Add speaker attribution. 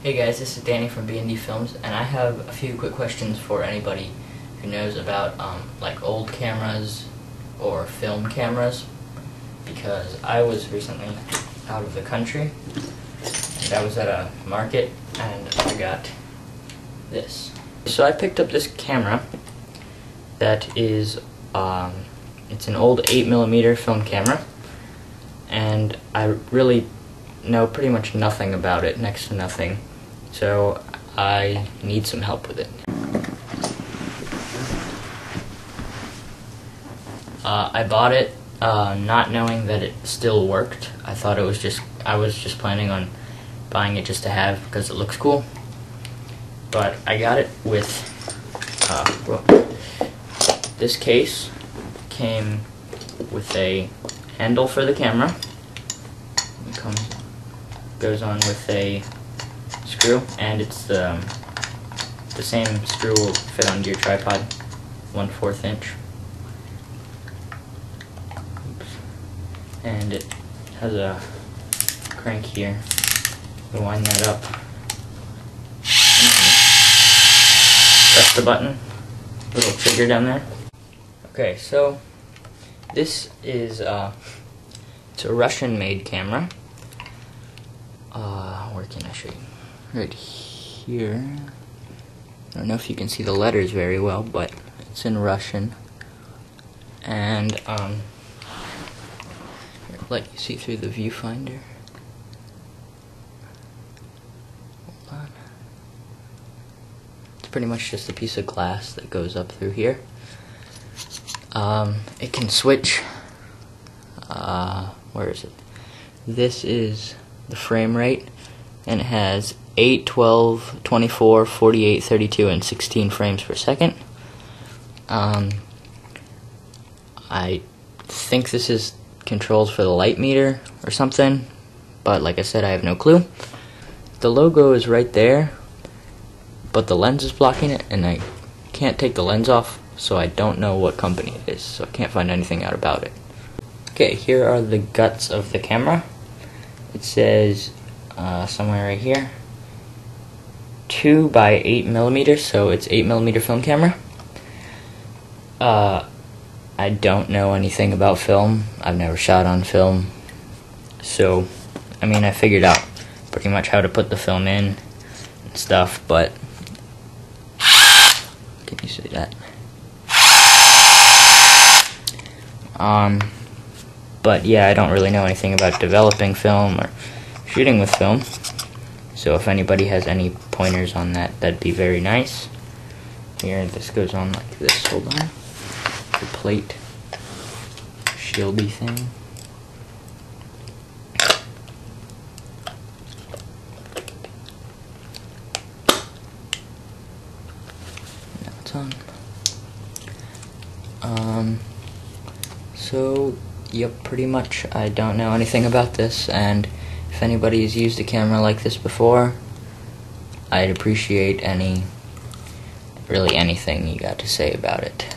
Speaker 1: Hey guys, this is Danny from B&D Films, and I have a few quick questions for anybody who knows about like old cameras or film cameras, because I was recently out of the country and I was at a market and I got this. So I picked up this camera that is it's an old 8mm film camera, and I really know pretty much nothing about it, next to nothing, so I need some help with it. I bought it not knowing that it still worked. I thought it was I was just planning on buying it just to have because it looks cool, but I got it with this case came with a handle for the camera. It goes on with a screw, and it's the same screw will fit onto your tripod, 1/4 inch. Oops. And it has a crank here. You wind that up, press the button, little trigger down there. Okay, so this is it's a Russian-made camera. Where can I show you? Right here. I don't know if you can see the letters very well, but it's in Russian. And here, let you see through the viewfinder. Hold on. It's pretty much just a piece of glass that goes up through here. It can switch. Where is it? This is the frame rate, and it has 8, 12, 24, 48, 32, and 16 frames per second. I think this is controls for the light meter or something, but like I said, I have no clue. The logo is right there, but the lens is blocking it, and I can't take the lens off, so I don't know what company it is, so I can't find anything out about it. Okay, here are the guts of the camera. It says somewhere right here 2 by 8mm, so it's 8mm film camera. I don't know anything about film. I've never shot on film, so I mean, I figured out pretty much how to put the film in and stuff, but can you see that? But yeah, I don't really know anything about developing film or shooting with film, so if anybody has any pointers on that, that'd be very nice. Here, this goes on like this. Hold on. The plate shieldy thing. Now it's on. So yep, pretty much I don't know anything about this, and if anybody's used a camera like this before, I'd appreciate really anything you got to say about it.